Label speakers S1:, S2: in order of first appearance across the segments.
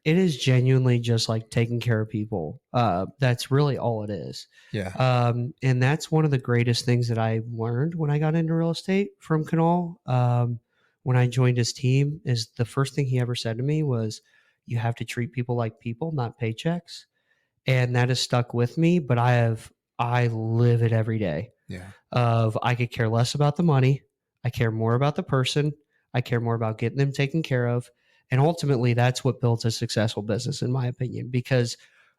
S1: It is genuinely just like taking care of people. That's really all it is.
S2: Yeah.
S1: And that's one of the greatest things that I learned when I got into real estate from Kanal. When I joined his team, is the first thing he ever said to me was, "You have to treat people like people, not paychecks." And that has stuck with me. But I live it every day.
S2: Yeah.
S1: Of I could care less about the money. I care more about the person. I care more about getting them taken care of. And ultimately, that's what builds a successful business, in my opinion, because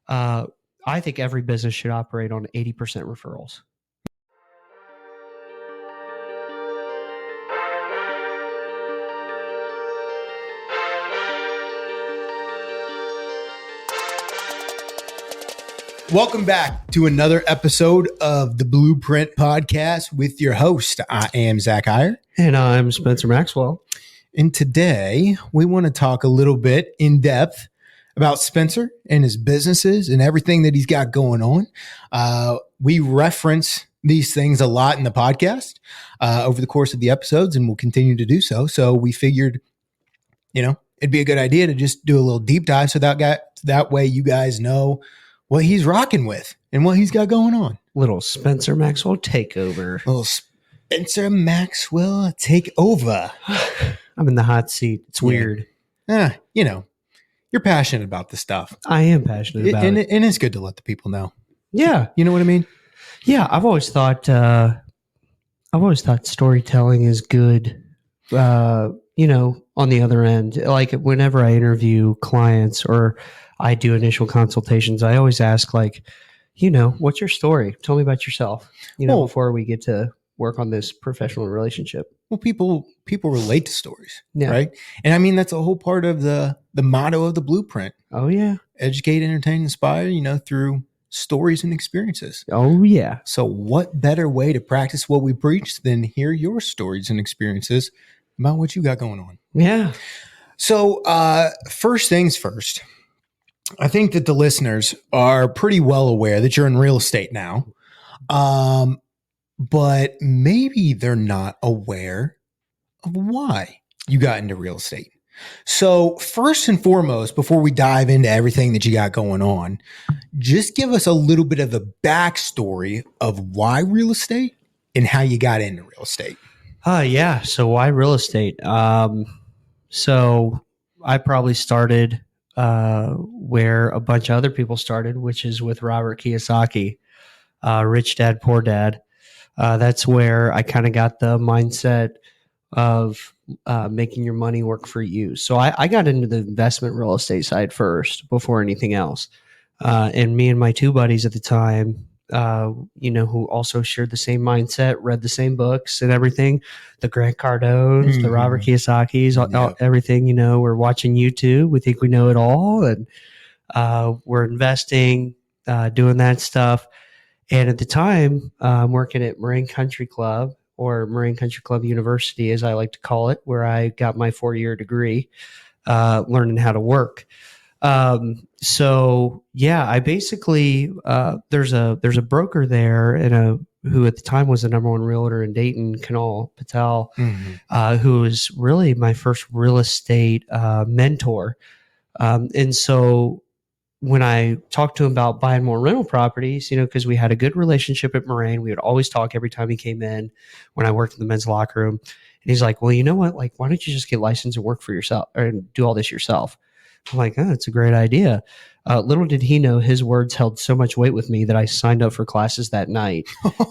S1: uh, I think every business should operate on 80% referrals.
S2: Welcome back to another episode of the Blueprint Podcast with your host. I am Zach Iyer.
S1: And I'm Spencer Maxwell.
S2: And today we want to talk a little bit in depth about Spencer and his businesses and everything that he's got going on. We reference these things a lot in the podcast over the course of the episodes, and we'll continue to do so. So we figured, it'd be a good idea to just do a little deep dive so that way you guys know what he's rocking with and what he's got going on.
S1: Little Spencer Maxwell takeover.
S2: Little Spencer Maxwell takeover.
S1: I'm in the hot seat. It's weird.
S2: You're passionate about this stuff.
S1: I am passionate about it.
S2: And it's good to let the people know.
S1: Yeah.
S2: You know what I mean?
S1: Yeah. I've always thought storytelling is good. On the other end, like whenever I interview clients or I do initial consultations, I always ask, like, what's your story? Tell me about yourself, before we get to work on this professional relationship.
S2: Well, people relate to stories, right? And I mean, that's a whole part of the motto of the Blueprint.
S1: Oh, yeah.
S2: Educate, entertain, inspire, through stories and experiences.
S1: Oh, yeah.
S2: So what better way to practice what we preach than hear your stories and experiences about what you got going on?
S1: Yeah.
S2: So first things first, I think that the listeners are pretty well aware that you're in real estate now. But maybe they're not aware of why you got into real estate. So first and foremost, before we dive into everything that you got going on, just give us a little bit of a backstory of why real estate and how you got into real estate.
S1: Yeah. So why real estate? So I probably started where a bunch of other people started, which is with Robert Kiyosaki, Rich Dad, Poor Dad. That's where I kind of got the mindset of making your money work for you. So I got into the investment real estate side first before anything else. And me and my two buddies at the time, who also shared the same mindset, read the same books and everything, the Grant Cardones, the Robert Kiyosaki's, everything, we're watching YouTube. We think we know it all. And we're investing, doing that stuff. And at the time, I'm working at Marine Country Club, or Marine Country Club University, as I like to call it, where I got my 4-year degree, learning how to work. I basically, there's a broker there who at the time was the number one realtor in Dayton, Kunal Patel, who was really my first real estate mentor. And so when I talked to him about buying more rental properties, because we had a good relationship at Moraine, we would always talk every time he came in when I worked in the men's locker room. And he's like, well, you know what? Like, why don't you just get licensed and work for yourself and do all this yourself? I'm like, oh, that's a great idea. Little did he know his words held so much weight with me that I signed up for classes that night.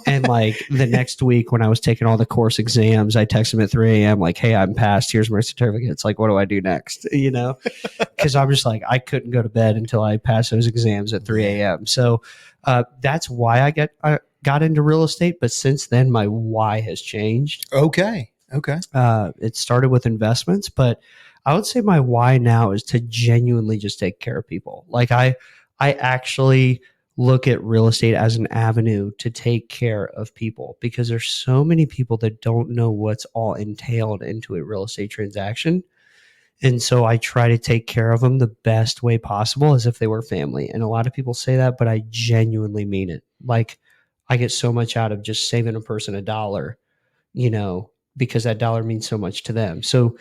S1: And like the next week when I was taking all the course exams, I texted him at 3 a.m. like, hey, I'm passed. Here's my certificate. It's like, what do I do next? Because I'm just like, I couldn't go to bed until I passed those exams at 3 a.m. So that's why I got into real estate. But since then, my why has changed.
S2: Okay.
S1: It started with investments, but I would say my why now is to genuinely just take care of people. Like I actually look at real estate as an avenue to take care of people, because there's so many people that don't know what's all entailed into a real estate transaction. And so I try to take care of them the best way possible, as if they were family. And a lot of people say that, but I genuinely mean it. Like I get so much out of just saving a person $1, because that dollar means so much to them. So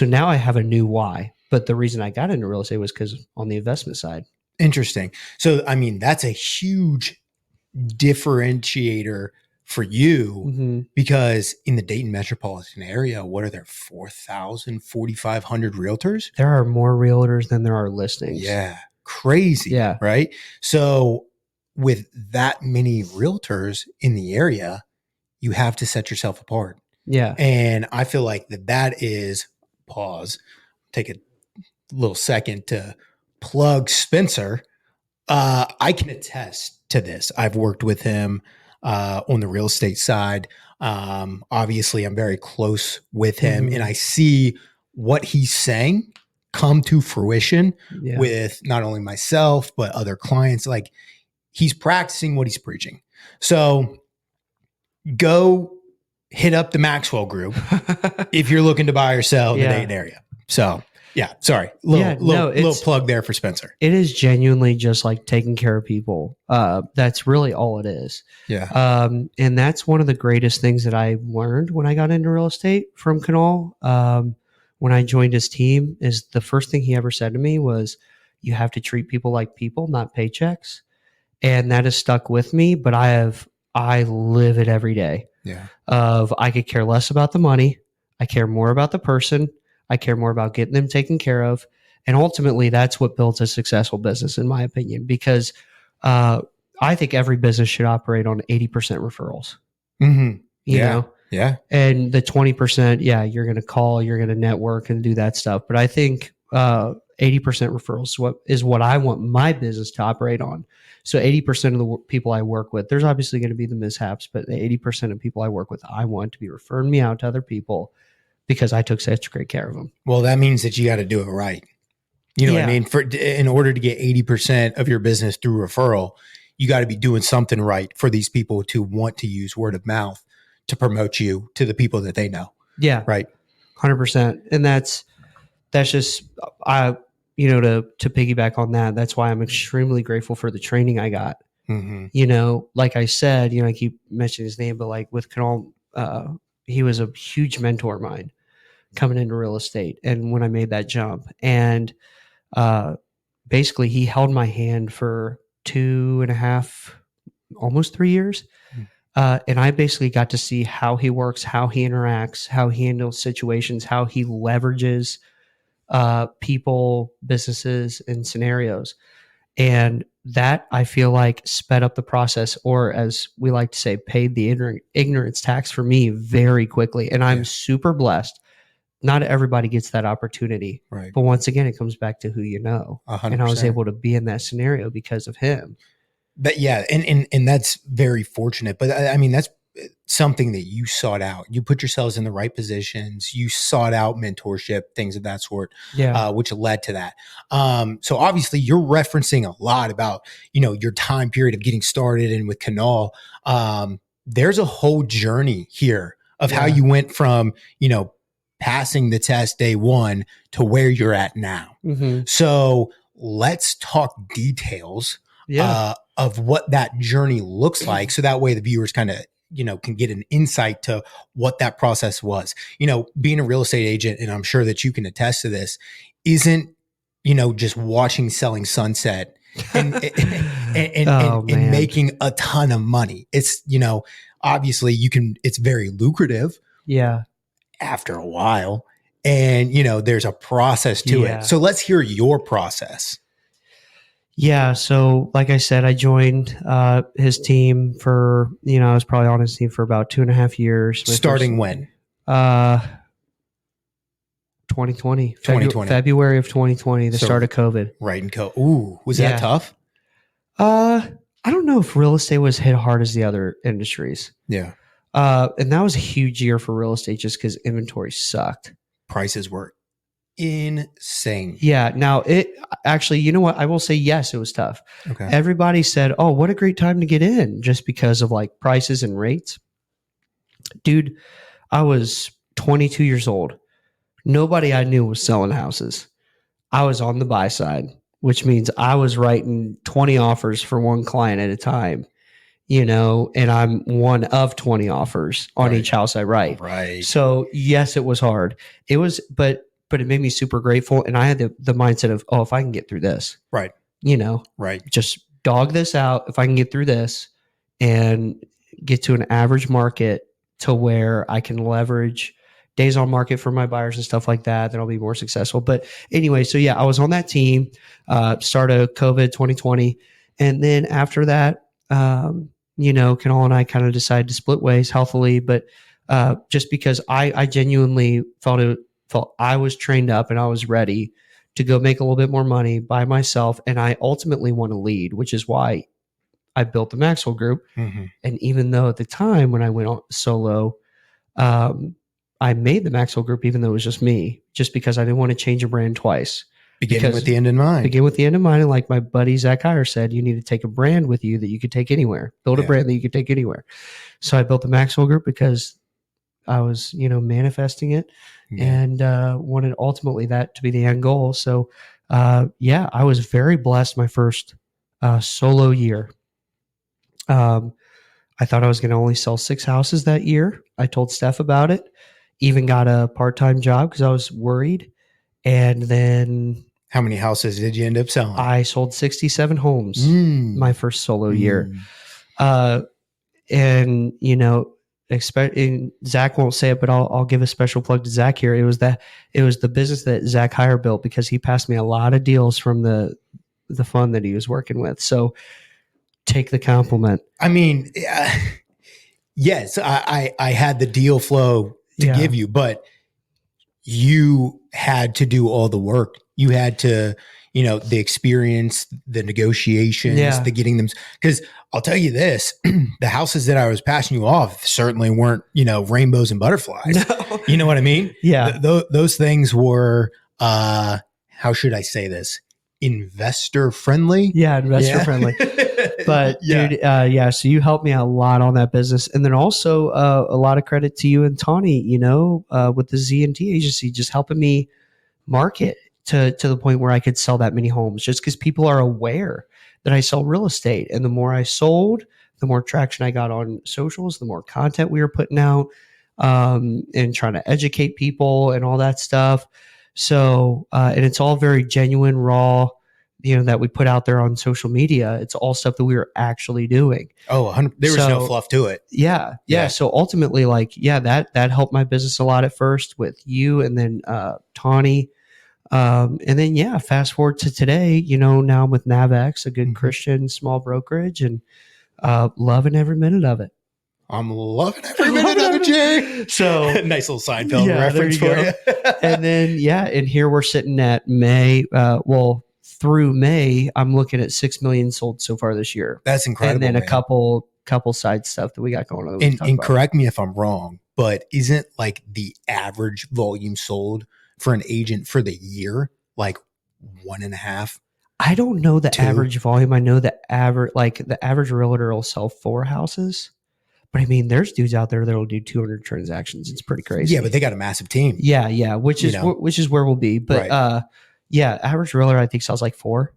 S1: now I have a new why. But the reason I got into real estate was because on the investment side.
S2: Interesting. So, I mean, that's a huge differentiator for you because in the Dayton metropolitan area, what are there, 4,000, 4,500 realtors?
S1: There are more realtors than there are listings.
S2: Yeah. Crazy.
S1: Yeah.
S2: Right. So with that many realtors in the area, you have to set yourself apart.
S1: Yeah.
S2: And I feel like that is, pause, take a little second to plug Spencer. I can attest to this. I've worked with him on the real estate side. Obviously, I'm very close with him, and I see what he's saying come to fruition with not only myself, but other clients. Like, he's practicing what he's preaching. So go hit up the Maxwell Group if you're looking to buy or sell in the Dayton area. So yeah, sorry. Little plug there for Spencer.
S1: It is genuinely just like taking care of people. That's really all it is.
S2: Yeah.
S1: And that's one of the greatest things that I learned when I got into real estate from Kanal. When I joined his team, is the first thing he ever said to me was, you have to treat people like people, not paychecks. And that has stuck with me, but I live it every day.
S2: Yeah.
S1: I could care less about the money. I care more about the person. I care more about getting them taken care of. And ultimately, that's what builds a successful business, in my opinion, because I think every business should operate on 80% referrals. You know?
S2: Yeah.
S1: And the 20%, you're going to call, you're going to network and do that stuff. But I think 80% referrals is what I want my business to operate on. So 80% of the people I work with, there's obviously going to be the mishaps, but the 80% of people I work with, I want to be referring me out to other people because I took such great care of them.
S2: Well, that means that you got to do it right. You know what I mean? In order to get 80% of your business through referral, you got to be doing something right for these people to want to use word of mouth to promote you to the people that they know.
S1: Yeah.
S2: Right.
S1: 100%. And that's just, to piggyback on that, that's why I'm extremely grateful for the training I got. Like I said, I keep mentioning his name, but like with Kanal, he was a huge mentor of mine coming into real estate. And when I made that jump, and basically he held my hand for 2.5, almost 3 years. And I basically got to see how he works, how he interacts, how he handles situations, how he leverages people, businesses, and scenarios. And that, I feel like, sped up the process, or as we like to say, paid the ignorance tax for me very quickly. And I'm super blessed. Not everybody gets that opportunity.
S2: Right.
S1: But once again, it comes back to who you know.
S2: 100%.
S1: And I was able to be in that scenario because of him.
S2: And that's very fortunate. But I mean, that's something that you sought out. You put yourselves in the right positions. You sought out mentorship, things of that sort, which led to that. So obviously you're referencing a lot about, your time period of getting started and with Kanal. There's a whole journey here of how you went from, passing the test day one to where you're at now. So let's talk details of what that journey looks like. So that way the viewers kind of, can get an insight to what that process was. Being a real estate agent, and I'm sure that you can attest to this, isn't, just watching Selling Sunset and making a ton of money. It's, obviously it's very lucrative.
S1: Yeah.
S2: After a while, and there's a process to it. So let's hear your process.
S1: Yeah. So like I said, I joined his team for, I was probably on his team for about 2.5 years.
S2: Starting when?
S1: 2020. February of 2020, the start of COVID.
S2: Right. And ooh, was that tough?
S1: I don't know if real estate was hit hard as the other industries.
S2: Yeah.
S1: And that was a huge year for real estate just because inventory sucked.
S2: Prices were insane.
S1: Yeah. Now it actually, you know what? I will say, yes, it was tough.
S2: Okay.
S1: Everybody said, oh, what a great time to get in, just because of like prices and rates. Dude, I was 22 years old. Nobody I knew was selling houses. I was on the buy side, which means I was writing 20 offers for one client at a time. And I'm one of 20 offers on each house I write.
S2: Right.
S1: So yes, it was hard. But but it made me super grateful. And I had the mindset of, oh, if I can get through this,
S2: Right. Right.
S1: Just dog this out. If I can get through this and get to an average market to where I can leverage days on market for my buyers and stuff like that, then I'll be more successful. But anyway, so yeah, I was on that team, start of COVID 2020. And then after that, Kanal and I kind of decided to split ways healthily, but just because I genuinely felt I was trained up and I was ready to go make a little bit more money by myself. And I ultimately want to lead, which is why I built the Maxwell Group.
S2: Mm-hmm.
S1: And even though at the time when I went on solo, I made the Maxwell Group, even though it was just me, just because I didn't want to change a brand twice.
S2: Begin with the end in mind.
S1: Begin with the end in mind. And like my buddy Zach Heyer said, you need to take a brand with you that you could take anywhere. Build a brand that you could take anywhere. So I built the Maxwell Group because I was, manifesting it and wanted ultimately that to be the end goal. So, I was very blessed my first solo year. I thought I was going to only sell 6 houses that year. I told Steph about it, even got a part-time job because I was worried. And then
S2: how many houses did you end up selling?
S1: I sold 67 homes my first solo year. And Zach won't say it, but I'll give a special plug to Zach here. It was the business that Zach Heyer built because he passed me a lot of deals from the fund that he was working with. So take the compliment.
S2: I mean, yes, I had the deal flow to give you, but you had to do all the work. You had to, the experience, the negotiations, the getting them. Because I'll tell you this, the houses that I was passing you off certainly weren't, rainbows and butterflies. No. You know what I mean?
S1: Yeah.
S2: Those things were, how should I say this? Investor friendly.
S1: Yeah. Investor friendly. But dude, so you helped me out a lot on that business. And then also a lot of credit to you and Tawny, with the Z&T agency, just helping me market to the point where I could sell that many homes just because people are aware that I sell real estate. And the more I sold, the more traction I got on socials, the more content we were putting out and trying to educate people and all that stuff. So, and it's all very genuine, raw, that we put out there on social media. It's all stuff that we were actually doing.
S2: Oh, there was no fluff to it.
S1: Yeah. So ultimately, that helped my business a lot at first with you and then Tawny. And then, fast forward to today, now I'm with NavX, a good Christian small brokerage, and loving every minute of it.
S2: I'm loving every minute of it, Jay.
S1: So
S2: nice little Seinfeld reference for you.
S1: And then, and here we're sitting at May. Through May, I'm looking at 6 million sold so far this year.
S2: That's incredible.
S1: And then a couple side stuff that we got going on.
S2: And correct me if I'm wrong, but isn't like the average volume sold for an agent for the year like 1.5?
S1: I don't know the average volume. I know the average realtor will sell 4 houses. But I mean, there's dudes out there that will do 200 transactions. It's pretty crazy.
S2: Yeah, but they got a massive team.
S1: Yeah, which is where we'll be. But average realtor I think sells like 4.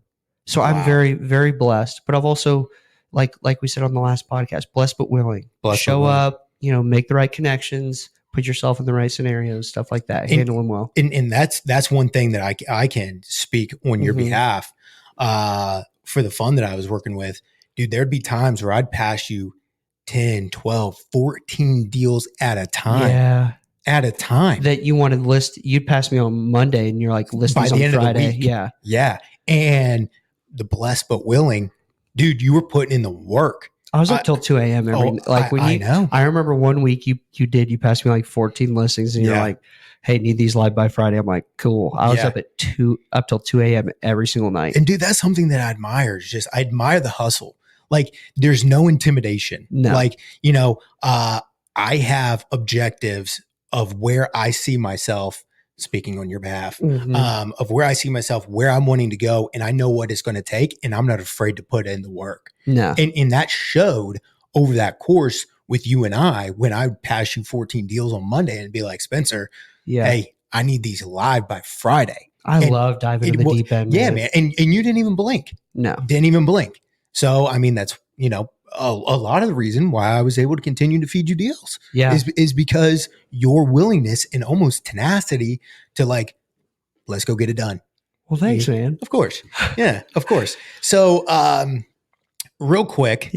S1: So I'm very, very blessed. But I've also, like we said on the last podcast, blessed but willing. Show up, make the right connections, put yourself in the right scenarios, stuff like that. Handle them well.
S2: And that's one thing that I can speak on your behalf. For the fund that I was working with, dude, there'd be times where I'd pass you 10, 12, 14 deals at a time. Yeah. At a time.
S1: That you wanted list. You'd pass me on Monday and you're like, listings by the end on Friday. Of the week. Yeah.
S2: Yeah. And the blessed but willing, dude, you were putting in the work.
S1: I was up till 2 a.m. I know. I remember one week you passed me like 14 listings and you're like, hey, need these live by Friday. I'm like, cool. I was up till 2 a.m. every single night.
S2: And dude, that's something that I admire. I admire the hustle. Like there's no intimidation.
S1: No.
S2: Like, I have objectives of where I see myself, speaking on your behalf, of where I see myself, where I'm wanting to go. And I know what it's going to take. And I'm not afraid to put in the work.
S1: No.
S2: And that showed over that course with you and I, when I pass you 14 deals on Monday and be like, Spencer, hey, I need these live by Friday.
S1: I love diving in the deep end.
S2: Yeah, man. And you didn't even blink.
S1: No.
S2: Didn't even blink. So, I mean, that's, a lot of the reason why I was able to continue to feed you deals is because your willingness and almost tenacity to like let's go get it done.
S1: Well, thanks, man.
S2: Of course. Yeah, of course. So, real quick,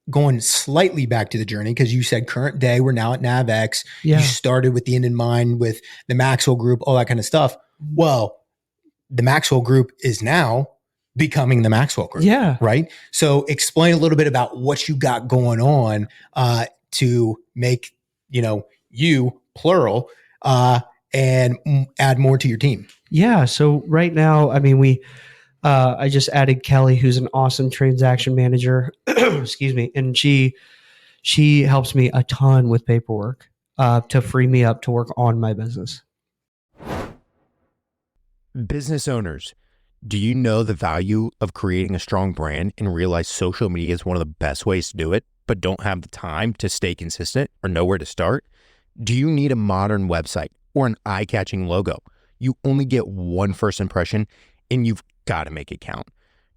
S2: going slightly back to the journey, because you said current day, we're now at NavX.
S1: Yeah.
S2: You started with the end in mind with the Maxwell Group, all that kind of stuff. Well, the Maxwell Group is now becoming the Maxwell Group.
S1: Yeah.
S2: Right. So explain a little bit about what you got going on to make, you plural, and add more to your team.
S1: Yeah. So right now, I mean, I just added Kelly, who's an awesome transaction manager. Excuse me. And she helps me a ton with paperwork to free me up to work on my business.
S3: Business owners, do you know the value of creating a strong brand and realize social media is one of the best ways to do it, but don't have the time to stay consistent or know where to start? Do you need a modern website or an eye-catching logo? You only get one first impression and you've got to make it count.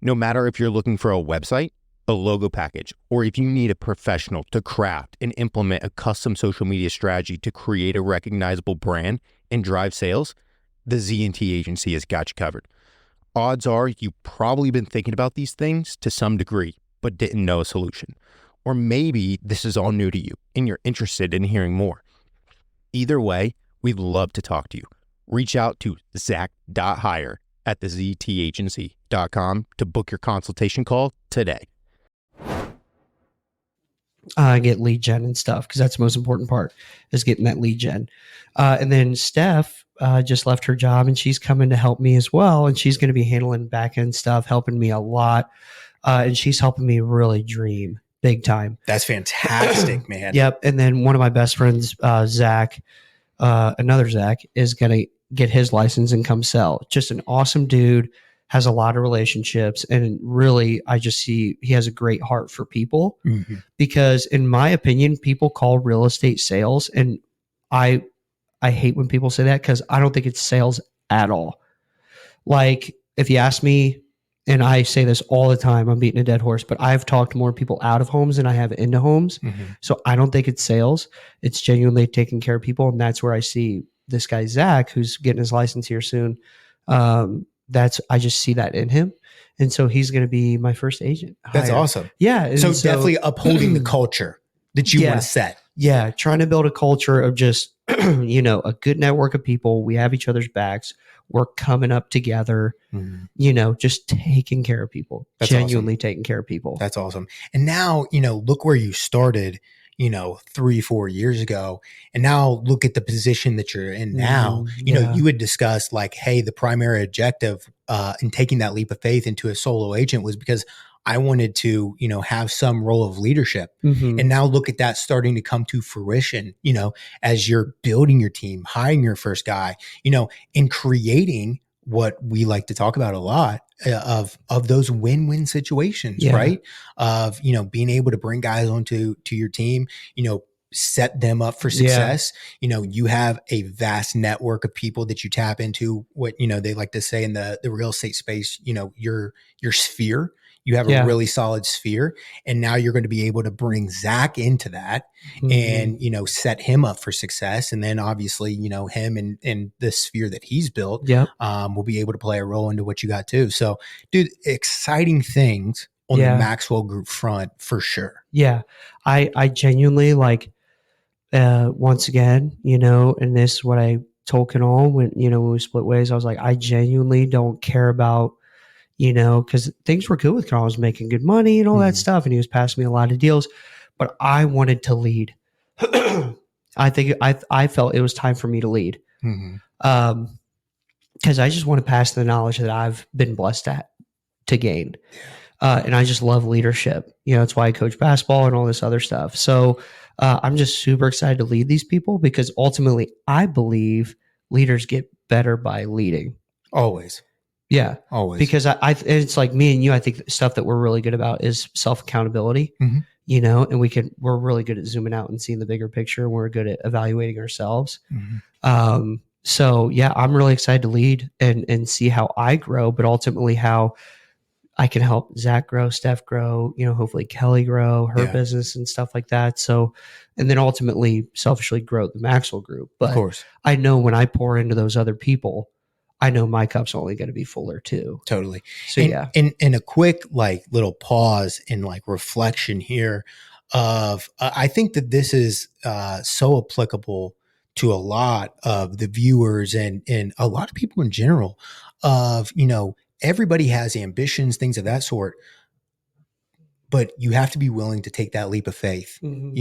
S3: No matter if you're looking for a website, a logo package, or if you need a professional to craft and implement a custom social media strategy to create a recognizable brand and drive sales, the Z&T agency has got you covered. Odds are you've probably been thinking about these things to some degree, but didn't know a solution. Or maybe this is all new to you and you're interested in hearing more. Either way, we'd love to talk to you. Reach out to zach.hire@theztagency.com to book your consultation call today.
S1: I get lead gen and stuff because that's the most important part is getting that lead gen. And then Steph just left her job and she's coming to help me as well. And she's going to be handling back end stuff, helping me a lot. And she's helping me really dream big time.
S2: That's fantastic, man.
S1: Yep. And then one of my best friends, Zach, another Zach, is going to get his license and come sell. Just an awesome dude, has a lot of relationships. And really, I just see he has a great heart for people because in my opinion, people call real estate sales. And I hate when people say that because I don't think it's sales at all. Like if you ask me, and I say this all the time, I'm beating a dead horse, but I've talked more people out of homes than I have into homes. So I don't think it's sales. It's genuinely taking care of people. And that's where I see this guy, Zach, who's getting his license here soon. I just see that in him. And so he's going to be my first agent.
S2: That's awesome.
S1: Yeah.
S2: So definitely upholding the culture that you want to set.
S1: Yeah. Trying to build a culture of just, a good network of people. We have each other's backs. We're coming up together, just taking care of people,
S2: That's
S1: genuinely
S2: awesome.
S1: taking care of people.
S2: That's awesome. And now, look where you started, 3-4 years ago. And now look at the position that you're in now. You had discussed like, hey, the primary objective in taking that leap of faith into a solo agent was because I wanted to, have some role of leadership. And now look at that starting to come to fruition, as you're building your team, hiring your first guy, and creating what we like to talk about a lot of those win-win situations, right? Of, being able to bring guys onto your team, set them up for success. You have a vast network of people that you tap into, what, they like to say in the real estate space, your sphere. You have a really solid sphere, and now you're going to be able to bring Zach into that and, set him up for success. And then obviously, him and the sphere that he's built will be able to play a role into what you got too. So dude, exciting things on the Maxwell Group front for sure. Yeah.
S1: I genuinely once again, and this is what I told Kanal when we split ways, I was like, I genuinely don't care about, because things were good with Carl. I was making good money and all that stuff. And he was passing me a lot of deals, but I wanted to lead. I think I felt it was time for me to lead. Because I just want to pass the knowledge that I've been blessed to gain. And I just love leadership. That's why I coach basketball and all this other stuff. So I'm just super excited to lead these people because ultimately I believe leaders get better by leading.
S2: Always.
S1: Yeah,
S2: always.
S1: Because it's like me and you. I think the stuff that we're really good about is self accountability. And we're really good at zooming out and seeing the bigger picture. We're good at evaluating ourselves. So yeah, I'm really excited to lead and see how I grow, but ultimately how I can help Zach grow, Steph grow. Hopefully Kelly grow her business and stuff like that. So, and then ultimately, selfishly grow the Maxwell Group. But
S2: of course,
S1: I know when I pour into those other people, I know my cup's only going to be fuller too.
S2: Totally.
S1: So
S2: and a quick like little pause and like reflection here of I think that this is so applicable to a lot of the viewers and a lot of people in general of, everybody has ambitions, things of that sort, but you have to be willing to take that leap of faith, and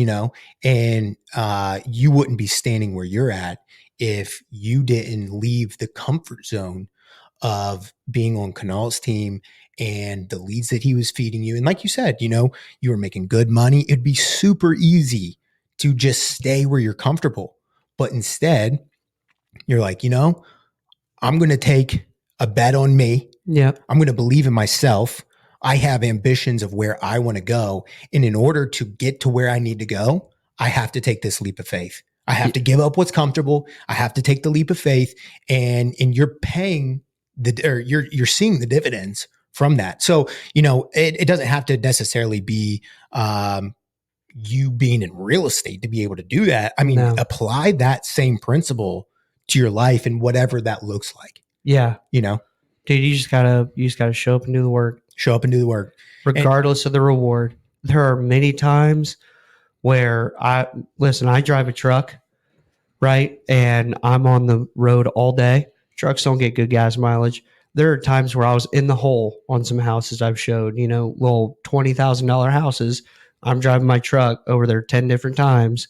S2: you wouldn't be standing where you're at if you didn't leave the comfort zone of being on Canal's team and the leads that he was feeding you. And like you said, you were making good money. It'd be super easy to just stay where you're comfortable. But instead, you're like, I'm going to take a bet on me.
S1: Yeah.
S2: I'm going to believe in myself. I have ambitions of where I want to go. And in order to get to where I need to go, I have to take this leap of faith. I have to give up what's comfortable. I have to take the leap of faith. And you're paying you're seeing the dividends from that. So, it doesn't have to necessarily be you being in real estate to be able to do that. I mean, apply that same principle to your life and whatever that looks like.
S1: Yeah. Dude, you just gotta show up and do the work.
S2: Show up and do the work.
S1: Regardless of the reward. There are many times where I drive a truck, right? And I'm on the road all day. Trucks don't get good gas mileage. There are times where I was in the hole on some houses I've showed, little $20,000 houses. I'm driving my truck over there 10 different times.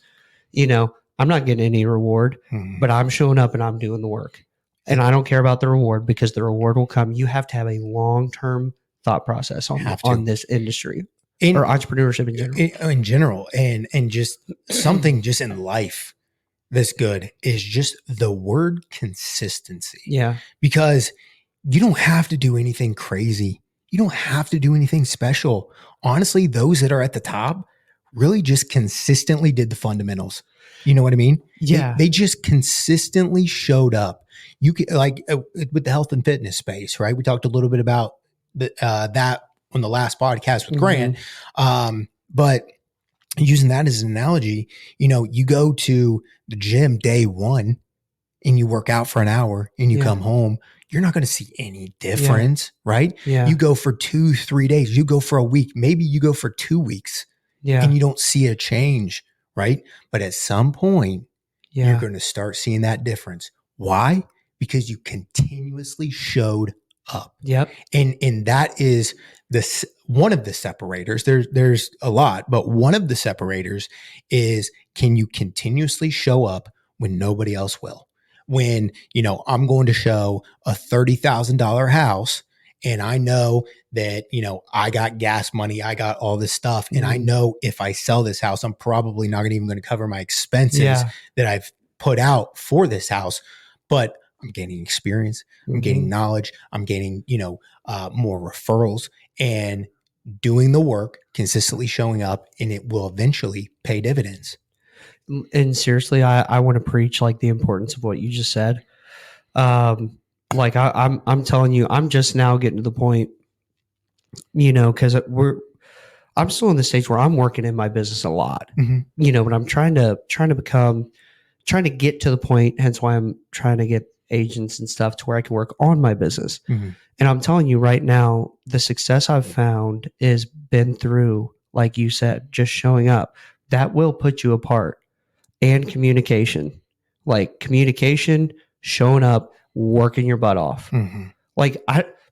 S1: I'm not getting any reward, but I'm showing up and I'm doing the work. And I don't care about the reward because the reward will come. You have to have a long-term thought process on this industry or entrepreneurship in general.
S2: And just something just in life that's good is just the word consistency.
S1: Yeah.
S2: Because you don't have to do anything crazy. You don't have to do anything special. Honestly, those that are at the top really just consistently did the fundamentals. You know what I mean?
S1: Yeah.
S2: They just consistently showed up. You can with the health and fitness space, right? We talked a little bit about that on the last podcast with Grant. But using that as an analogy, you go to the gym day one and you work out for an hour and you come home, you're not going to see any difference, right?
S1: Yeah.
S2: You go for 2-3 days, you go for a week, maybe you go for 2 weeks and you don't see a change, right? But at some point, you're going to start seeing that difference. Why? Because you continuously showed up.
S1: Yep.
S2: And that is one of the separators. There's a lot, but one of the separators is, can you continuously show up when nobody else will? When, I'm going to show a $30,000 house and I know that, I got gas money, I got all this stuff. And I know if I sell this house, I'm probably not even going to cover my expenses that I've put out for this house, but I'm gaining experience, I'm gaining knowledge, I'm gaining, more referrals and doing the work, consistently showing up, and it will eventually pay dividends.
S1: And seriously, I want to preach like the importance of what you just said. I'm telling you, I'm just now getting to the point, because I'm still in the stage where I'm working in my business a lot, but I'm trying to get to the point. Hence why I'm trying to get agents and stuff to where I can work on my business. And I'm telling you right now, the success I've found is been through, like you said, just showing up. That will put you apart. And communication, showing up, working your butt off.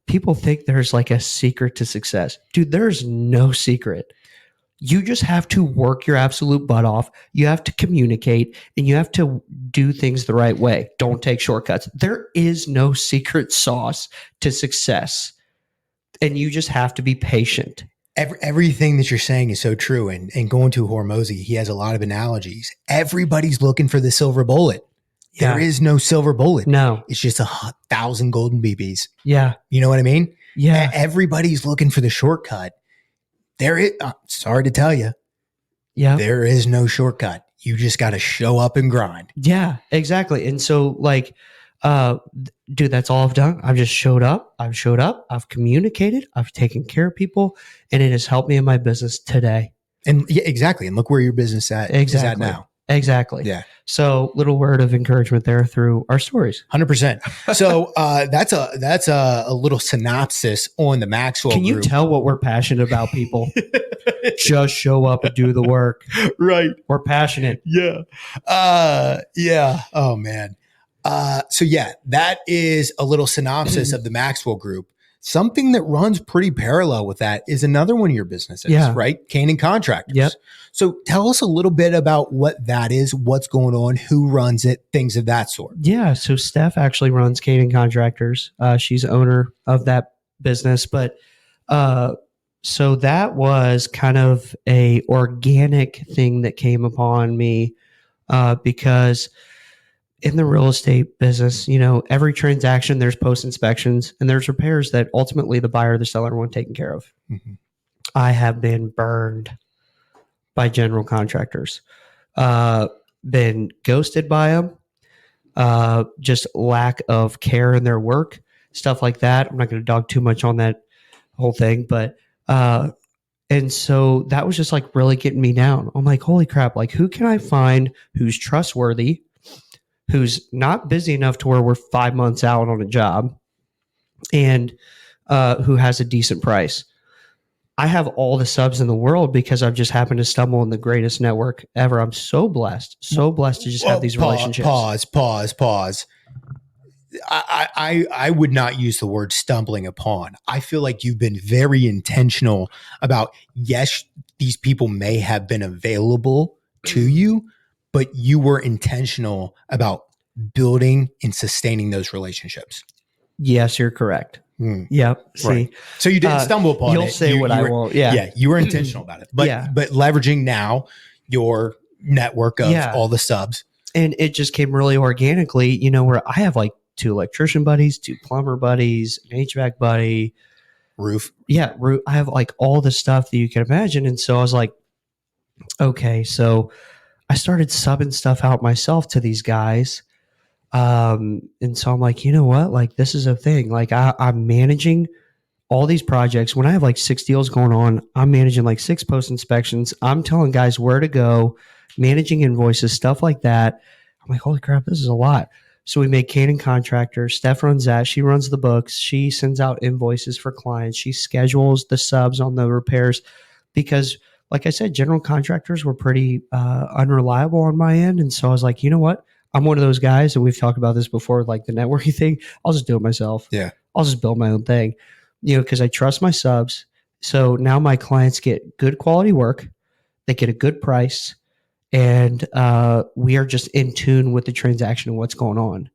S1: People think there's like a secret to success. Dude, there's no secret. You just have to work your absolute butt off. You have to communicate and you have to do things the right way. Don't take shortcuts. There is no secret sauce to success. And you just have to be patient.
S2: Everything that you're saying is so true. And going to Hormozy, he has a lot of analogies. Everybody's looking for the silver bullet. Yeah. There is no silver bullet.
S1: No.
S2: It's just 1,000 golden BBs.
S1: Yeah.
S2: You know what I mean?
S1: Yeah.
S2: Everybody's looking for the shortcut. There is, sorry to tell you.
S1: Yeah.
S2: There is no shortcut. You just got to show up and grind.
S1: Yeah, exactly. And so dude, that's all I've done. I've just showed up. I've communicated. I've taken care of people, and it has helped me in my business today.
S2: And yeah, exactly. And look where your business is at now.
S1: Exactly.
S2: Yeah.
S1: So little word of encouragement there through our stories.
S2: 100%. So that's a little synopsis on the Maxwell
S1: Can you
S2: Group.
S1: tell what we're passionate about, people? Just show up and do the work.
S2: Right.
S1: We're passionate.
S2: Yeah. Yeah. Oh man. So yeah, that is a little synopsis of the Maxwell Group. Something that runs pretty parallel with that is another one of your businesses,
S1: Yeah.
S2: right? Canning Contractors.
S1: Yep.
S2: So tell us a little bit about what that is, what's going on, who runs it, things of that sort.
S1: Yeah. So Steph actually runs Canning Contractors. She's owner of that business, but so that was kind of a organic thing that came upon me because in the real estate business, every transaction, there's post inspections and there's repairs that ultimately the buyer or the seller want taken care of.
S2: Mm-hmm.
S1: I have been burned by general contractors, been ghosted by them, just lack of care in their work, stuff like that. I'm not going to dog too much on that whole thing, but and so that was just like really getting me down. I'm like, holy crap, like who can I find who's trustworthy, who's not busy enough to where we're 5 months out on a job, and who has a decent price. I have all the subs in the world because I've just happened to stumble in the greatest network ever. I'm so blessed to just have these relationships.
S2: Pause. I would not use the word stumbling upon. I feel like you've been very intentional about, yes, these people may have been available to you, but you were intentional about building and sustaining those relationships.
S1: Yes, you're correct. Yep. See,
S2: right. So you didn't stumble upon
S1: you'll
S2: it.
S1: say what I want. Yeah.
S2: Yeah. You were intentional about it, but leveraging now your network of all the subs.
S1: And it just came really organically, where I have like 2 electrician buddies, 2 plumber buddies, an HVAC buddy,
S2: roof.
S1: Yeah. I have like all the stuff that you can imagine. And so I was like, okay, so I started subbing stuff out myself to these guys. And so I'm like, you know what? Like, this is a thing. Like I'm managing all these projects. When I have like 6 deals going on, I'm managing like 6 post inspections. I'm telling guys where to go, managing invoices, stuff like that. I'm like, holy crap, this is a lot. So we make Canning Contractors. Steph runs that. She runs the books. She sends out invoices for clients. She schedules the subs on the repairs because, like I said, general contractors were pretty unreliable on my end. And so I was like, you know what? I'm one of those guys, and we've talked about this before, like the networking thing. I'll just do it myself.
S2: Yeah.
S1: I'll just build my own thing, because I trust my subs. So now my clients get good quality work. They get a good price. And we are just in tune with the transaction and what's going on.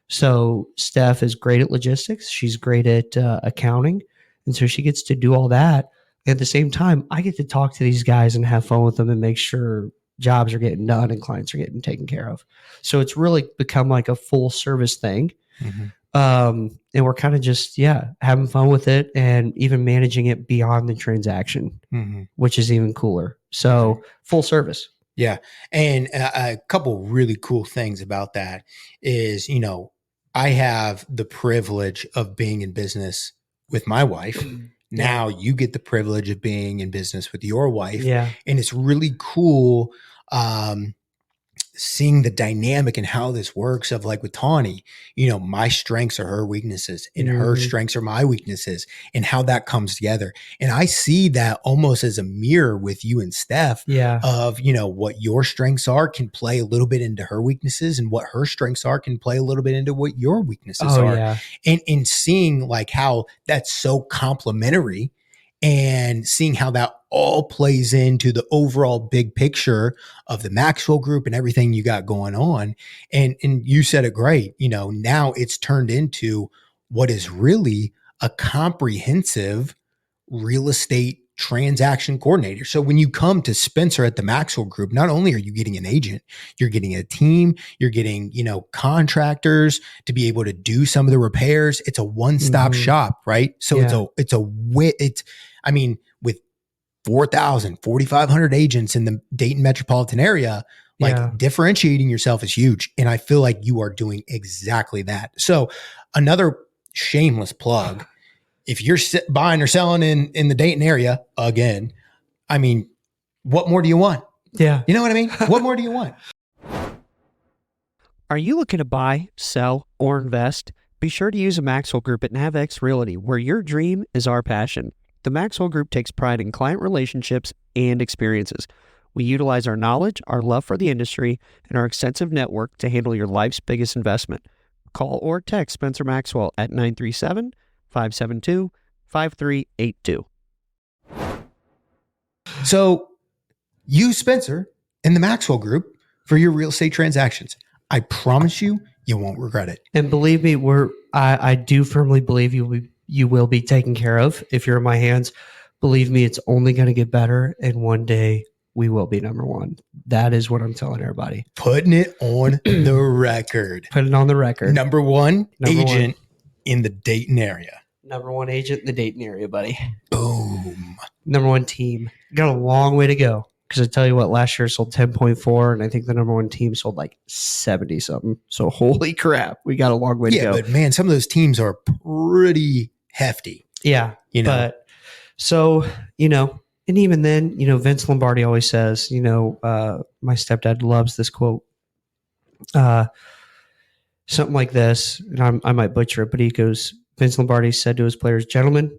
S1: So Steph is great at logistics. She's great at accounting. And so she gets to do all that. At the same time, I get to talk to these guys and have fun with them and make sure jobs are getting done and clients are getting taken care of. So it's really become like a full service thing. Mm-hmm. And we're kind of just, having fun with it and even managing it beyond the transaction, which is even cooler. So full service.
S2: Yeah. And a couple really cool things about that is, I have the privilege of being in business with my wife. Now you get the privilege of being in business with your wife.
S1: Yeah.
S2: And it's really cool seeing the dynamic and how this works of like with Tawny, my strengths are her weaknesses and her strengths are my weaknesses and how that comes together. And I see that almost as a mirror with you and Steph of, what your strengths are can play a little bit into her weaknesses and what her strengths are can play a little bit into what your weaknesses are.
S1: Yeah.
S2: And seeing like how that's so complementary and seeing how that all plays into the overall big picture of the Maxwell Group and everything you got going on. And you said it great. Now it's turned into what is really a comprehensive real estate transaction coordinator. So when you come to Spencer at the Maxwell Group, not only are you getting an agent, you're getting a team, you're getting, contractors to be able to do some of the repairs. It's a one-stop shop, right? So with 4,000, 4,500 agents in the Dayton metropolitan area, differentiating yourself is huge. And I feel like you are doing exactly that. So another shameless plug, if you're buying or selling in the Dayton area, again, what more do you want?
S1: Yeah.
S2: You know what I mean? What more do you want?
S1: Are you looking to buy, sell, or invest? Be sure to use a Maxwell Group at NavX Realty, where your dream is our passion. The Maxwell Group takes pride in client relationships and experiences. We utilize our knowledge, our love for the industry, and our extensive network to handle your life's biggest investment. Call or text Spencer Maxwell at 937-572-5382.
S2: So use Spencer and the Maxwell Group for your real estate transactions. I promise you, you won't regret it.
S1: And believe me, I do firmly believe you will be taken care of if you're in my hands. Believe me, it's only going to get better, and one day we will be number one. That is what I'm telling everybody.
S2: Putting it on the record.
S1: Put it on the record.
S2: Number one agent in the Dayton area.
S1: Number one agent in the Dayton area, buddy.
S2: Boom.
S1: Number one team. Got a long way to go. Because I tell you what, last year sold 10.4, and I think the number one team sold like 70 something. So holy crap, we got a long way to go.
S2: Yeah, but man, some of those teams are pretty hefty.
S1: Yeah, but so, and even then, Vince Lombardi always says, my stepdad loves this quote, something like this, and I might butcher it, but he goes, Vince Lombardi said to his players, gentlemen,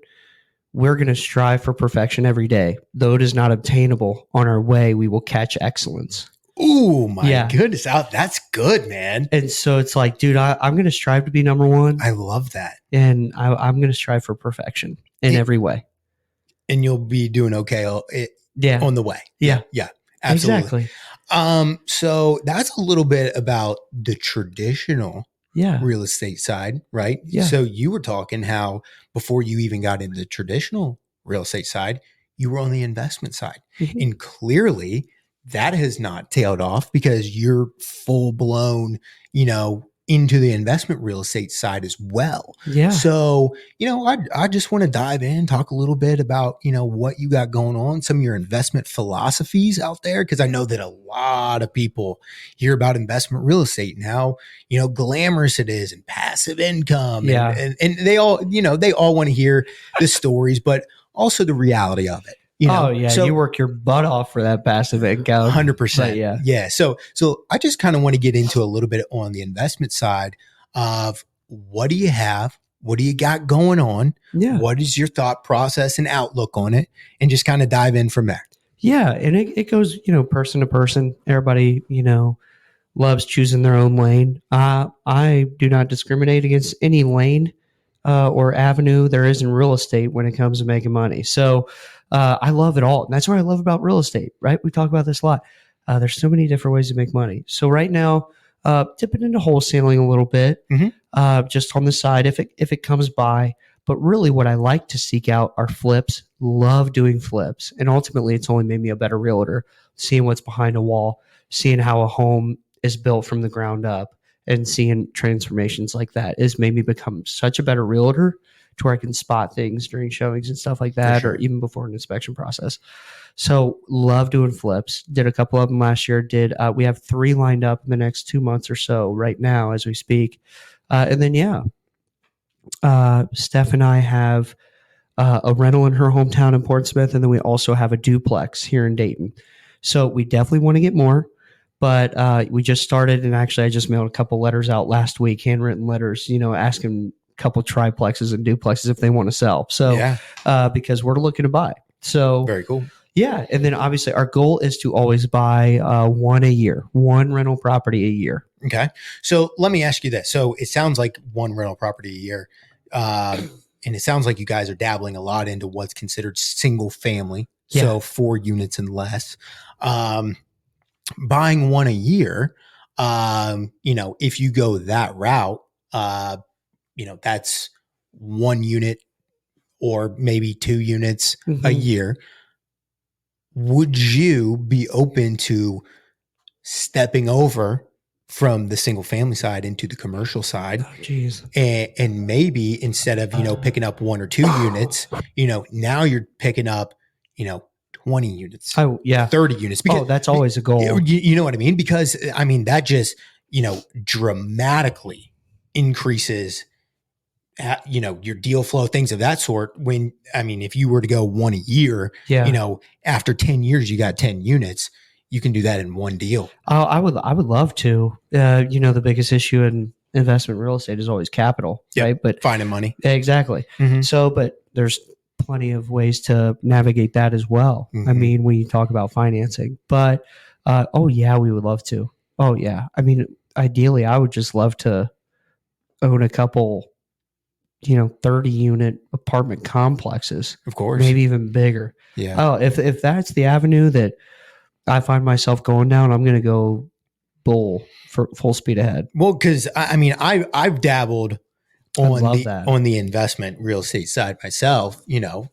S1: we're going to strive for perfection every day. Though it is not obtainable on our way, we will catch excellence.
S2: Ooh, my goodness. That's good, man.
S1: And so it's like, dude, I'm going to strive to be number one.
S2: I love that.
S1: And I'm going to strive for perfection in every way.
S2: And you'll be doing okay on the way.
S1: Yeah.
S2: Yeah, absolutely.
S1: Exactly.
S2: So that's a little bit about the traditional real estate side, right?
S1: Yeah.
S2: So you were talking how before you even got into the traditional real estate side, you were on the investment side. Mm-hmm. And clearly that has not tailed off because you're full blown, into the investment real estate side as well.
S1: Yeah.
S2: So, I just want to dive in, talk a little bit about, what you got going on, some of your investment philosophies out there. Cause I know that a lot of people hear about investment real estate and how, glamorous it is and passive income.
S1: Yeah.
S2: And they all, they all want to hear the stories, but also the reality of it.
S1: So you work your butt off for that passive income.
S2: 100%. Yeah. So I just kind of want to get into a little bit on the investment side of what do you have? What do you got going on?
S1: Yeah.
S2: What is your thought process and outlook on it? And just kind of dive in from there.
S1: Yeah. And it goes, person to person. Everybody, loves choosing their own lane. I do not discriminate against any lane or avenue there is in real estate when it comes to making money. So I love it all. And that's what I love about real estate, right? We talk about this a lot. There's so many different ways to make money. So right now, dipping into wholesaling a little bit, just on the side if it comes by. But really what I like to seek out are flips. Love doing flips. And ultimately, it's only made me a better realtor, seeing what's behind a wall, seeing how a home is built from the ground up, and seeing transformations like that has made me become such a better realtor to where I can spot things during showings and stuff like that, or even before an inspection process. So love doing flips. Did a couple of them last year. We have 3 lined up in the next 2 months or so right now as we speak. And then, Steph and I have a rental in her hometown in Portsmouth. And then we also have a duplex here in Dayton. So we definitely want to get more. But we just started, and actually I just mailed a couple letters out last week, handwritten letters, asking a couple triplexes and duplexes if they want to sell. So because we're looking to buy. So
S2: very cool.
S1: Yeah. And then obviously our goal is to always buy one a year, one rental property a year.
S2: Okay. So let me ask you this. So it sounds like one rental property a year. And it sounds like you guys are dabbling a lot into what's considered single family. Yeah. So 4 units and less. Buying one a year, if you go that route, that's 1 unit or maybe 2 units a year. Would you be open to stepping over from the single family side into the commercial side?
S1: Oh, geez.
S2: And maybe instead of, picking up 1 or 2 units, now you're picking up, 20 units, 30 units.
S1: Because, that's always a goal.
S2: You know what I mean? Because that just, dramatically increases, your deal flow, things of that sort. If you were to go 1 a year, after 10 years, you got 10 units, you can do that in one deal.
S1: I would love to. The biggest issue in investment real estate is always capital, right? But
S2: finding money.
S1: Exactly. So, but there's plenty of ways to navigate that as well. I
S2: Mhm.
S1: mean, when you talk about financing, but we would love to. Oh yeah. I mean, ideally, I would just love to own a couple, 30 unit apartment complexes,
S2: Of course.
S1: maybe even bigger.
S2: Yeah.
S1: Oh, if that's the avenue that I find myself going down, I'm going to go for full speed ahead.
S2: Well, because I've dabbled
S1: that.
S2: on the investment real estate side myself,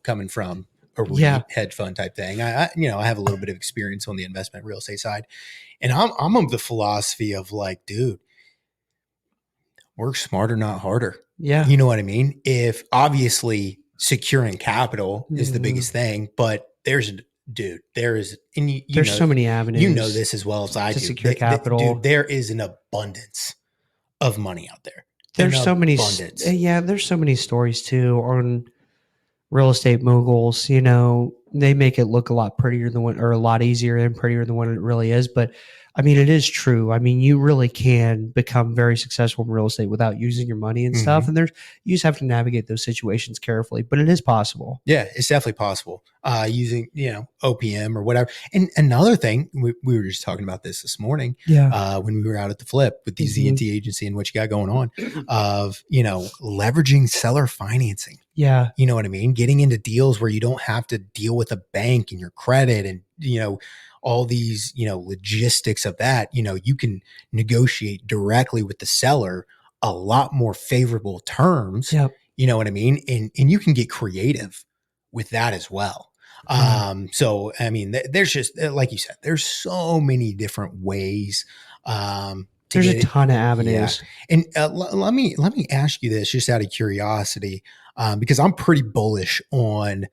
S2: coming from a REIT hedge fund type thing. I have a little bit of experience on the investment real estate side, and I'm of the philosophy of like, dude, work smarter, not harder.
S1: Yeah.
S2: You know what I mean? If obviously securing capital is the biggest thing, but there's
S1: so many avenues.
S2: You know this as well as I do.
S1: Secure capital.
S2: Dude, there is an abundance of money out there.
S1: There's so many. There's so many stories too on real estate moguls. They make it look a lot prettier or a lot easier and prettier than what it really is. But I mean, it is true. I mean, you really can become very successful in real estate without using your money and stuff. And you just have to navigate those situations carefully, but it is possible.
S2: Yeah, it's definitely possible. Using, OPM or whatever. And another thing, we were just talking about this morning.
S1: Yeah.
S2: When we were out at the flip with the Z&T agency and what you got going on of, leveraging seller financing.
S1: Yeah.
S2: You know what I mean? Getting into deals where you don't have to deal with a bank and your credit and, all these, logistics of that, you can negotiate directly with the seller a lot more favorable terms.
S1: Yep.
S2: You know what I mean? And you can get creative with that as well. So, I mean, there's just, like you said, there's so many different ways.
S1: There's a ton of avenues.
S2: Yeah. And let me ask you this just out of curiosity, because I'm pretty bullish on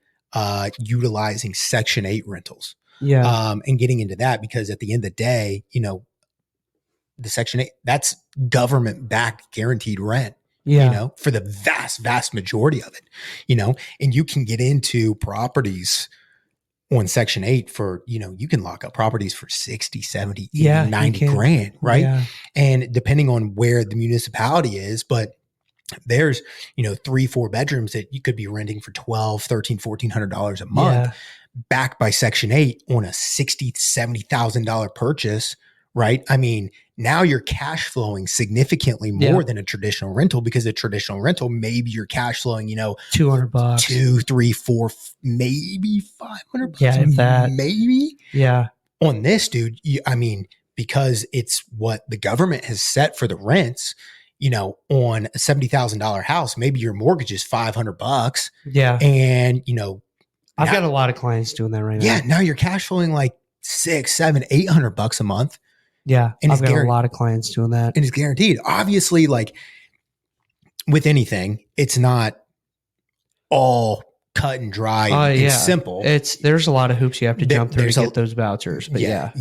S2: utilizing Section 8 rentals.
S1: Yeah.
S2: And getting into that, because at the end of the day, the Section 8, that's government backed guaranteed rent.
S1: Yeah.
S2: For the vast majority of it, and you can get into properties on Section 8 for, you can lock up properties for 60, 70, 80, 90 grand, right?
S1: Yeah.
S2: And depending on where the municipality is, but there's, 3-4 bedrooms that you could be renting for $1,200, $1,300, $1,400 a month, backed by Section 8 on a $60,000, $70,000 purchase, right? I mean, now you're cash flowing significantly more than a traditional rental, because a traditional rental, maybe you're cash flowing,
S1: $200,
S2: $200, $300, $400, maybe $500.
S1: Yeah, if that.
S2: Maybe.
S1: Yeah.
S2: On this, dude, because it's what the government has set for the rents, on a $70,000 house, maybe your mortgage is $500.
S1: Yeah.
S2: And,
S1: I've got a lot of clients doing that right now.
S2: Yeah. Now you're cash flowing like $600, $700, $800 a month.
S1: Yeah. And I've got a lot of clients doing that.
S2: And it's guaranteed. Obviously, like with anything, it's not all cut and dry and simple.
S1: There's a lot of hoops you have to jump through to get those vouchers. But yeah,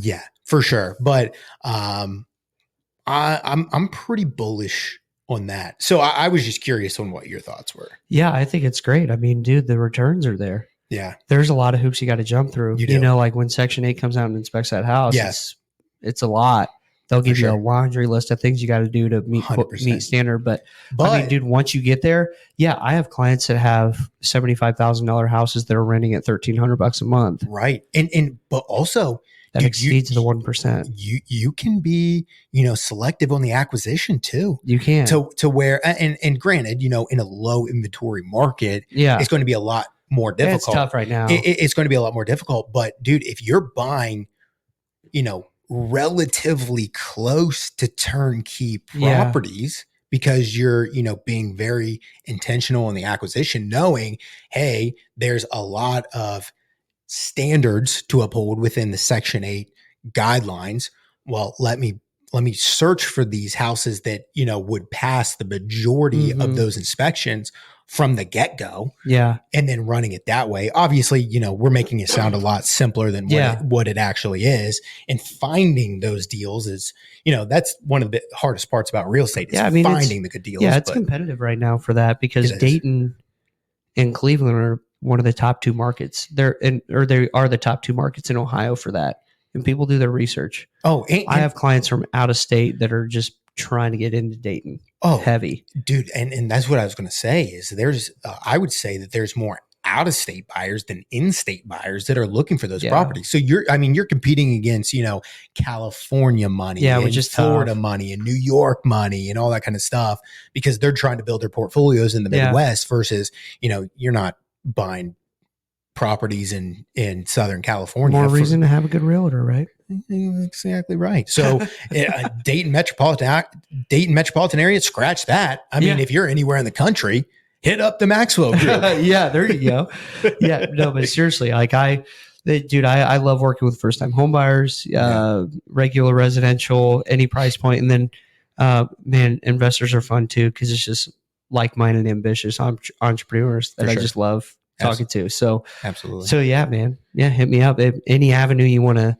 S2: for sure. But I'm pretty bullish on that. So I was just curious on what your thoughts were.
S1: Yeah, I think it's great. I mean, dude, the returns are there.
S2: Yeah.
S1: There's a lot of hoops you got to jump through.
S2: You
S1: know, like when Section 8 comes out and inspects that house, it's a lot. They'll give you a laundry list of things you got to do to meet standard. But I mean, dude, once you get there, I have clients that have $75,000 houses that are renting at $1,300 a month.
S2: Right. But also
S1: that exceeds the 1%.
S2: You can be, selective on the acquisition too.
S1: You can.
S2: To where, and granted, in a low inventory market, it's going to be a lot more difficult.
S1: It's tough right now.
S2: It's going to be a lot more difficult. But dude, if you're buying, relatively close to turnkey properties, because you're, being very intentional in the acquisition, knowing, hey, there's a lot of standards to uphold within the Section 8 guidelines. Well, let me search for these houses that, would pass the majority of those inspections from the get-go.
S1: Yeah.
S2: And then running it that way. Obviously, we're making it sound a lot simpler than what it actually is. And finding those deals is, that's one of the hardest parts about real estate is finding the good deals.
S1: Yeah, it's competitive right now for that, because Dayton and Cleveland are one of the top 2 markets. They are the top 2 markets in Ohio for that. and people do their research.
S2: Oh,
S1: I have clients from out of state that are just trying to get into Dayton.
S2: Oh,
S1: heavy,
S2: dude. And that's what I was going to say is there's, I would say that there's more out of state buyers than in-state buyers that are looking for those properties. So you're competing against, California money,
S1: which is
S2: Florida
S1: tough.
S2: money and New York money and all that kind of stuff, because they're trying to build their portfolios in the Midwest versus, you're not buying properties in Southern California.
S1: More reason to have a good realtor, right?
S2: Exactly right. So Dayton metropolitan area, scratch that. I mean, if you're anywhere in the country, hit up the Maxwell Group.
S1: Yeah, there you go. Yeah, no, but seriously, like I love working with first time home buyers, regular residential, any price point. And then, investors are fun too, because it's just like-minded, ambitious entrepreneurs that I just love talking to. So
S2: absolutely.
S1: So yeah, man. Yeah, hit me up. Any avenue you want to,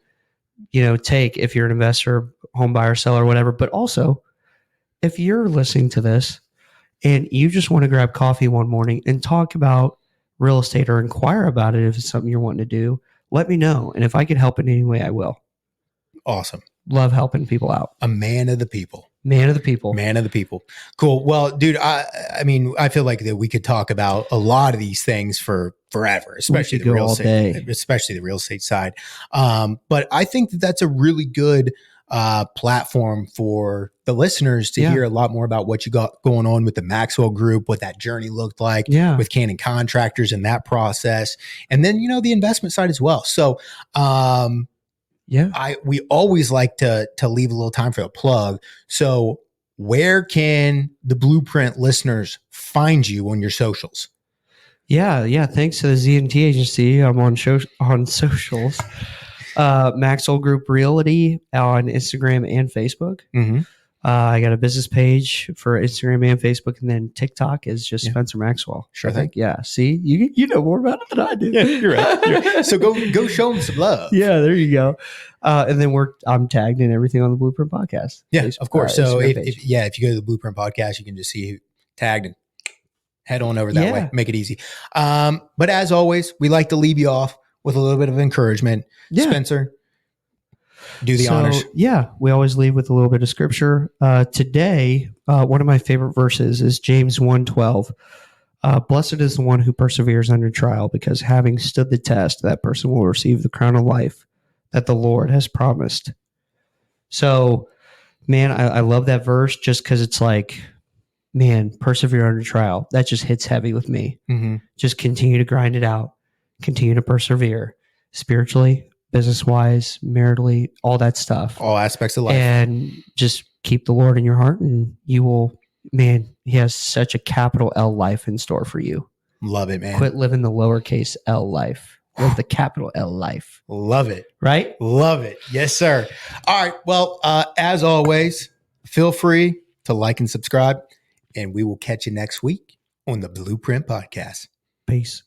S1: take if you're an investor, home buyer, seller, whatever. But also, if you're listening to this and you just want to grab coffee one morning and talk about real estate or inquire about it, if it's something you're wanting to do, let me know. And if I can help in any way, I will.
S2: Awesome.
S1: Love helping people out.
S2: A man of the people.
S1: Man of the people.
S2: Man of the people. Cool. Well, dude, I feel like that we could talk about a lot of these things for forever, especially the real estate side. But I think that that's a really good platform for the listeners to hear a lot more about what you got going on with the Maxwell Group, what that journey looked like with Cannon Contractors and that process. And then, the investment side as well. So, we always like to leave a little time for a plug. So where can the Blueprint listeners find you on your socials?
S1: Yeah. Thanks to the Z&T agency. I'm on socials. Maxwell Group Realty on Instagram and Facebook.
S2: Mm-hmm.
S1: I got a business page for Instagram and Facebook, and then TikTok is just Spencer Maxwell.
S2: Sure thing.
S1: Yeah. See, you know more about it than I do.
S2: Yeah, you're right. So go show them some love.
S1: Yeah, there you go. And then I'm tagged in everything on the Blueprint Podcast.
S2: Yeah, of course. So if you go to the Blueprint Podcast, you can just see who tagged and head on over that way. Make it easy. But as always, we like to leave you off with a little bit of encouragement. Yeah. Spencer, do the honors.
S1: Yeah, we always leave with a little bit of scripture. Today, one of my favorite verses is James 1:12. Blessed is the one who perseveres under trial, because having stood the test, that person will receive the crown of life that the Lord has promised. So, man, I love that verse just because it's like, man, persevere under trial. That just hits heavy with me.
S2: Mm-hmm.
S1: Just continue to grind it out. Continue to persevere spiritually, business-wise, maritally, all that stuff.
S2: All aspects of life.
S1: And just keep the Lord in your heart, and you will, man, he has such a capital L life in store for you.
S2: Love it, man.
S1: Quit living the lowercase L life. Live the capital L life.
S2: Love it.
S1: Right?
S2: Love it. Yes, sir. All right. Well, as always, feel free to like and subscribe, and we will catch you next week on the Blueprint Podcast.
S1: Peace.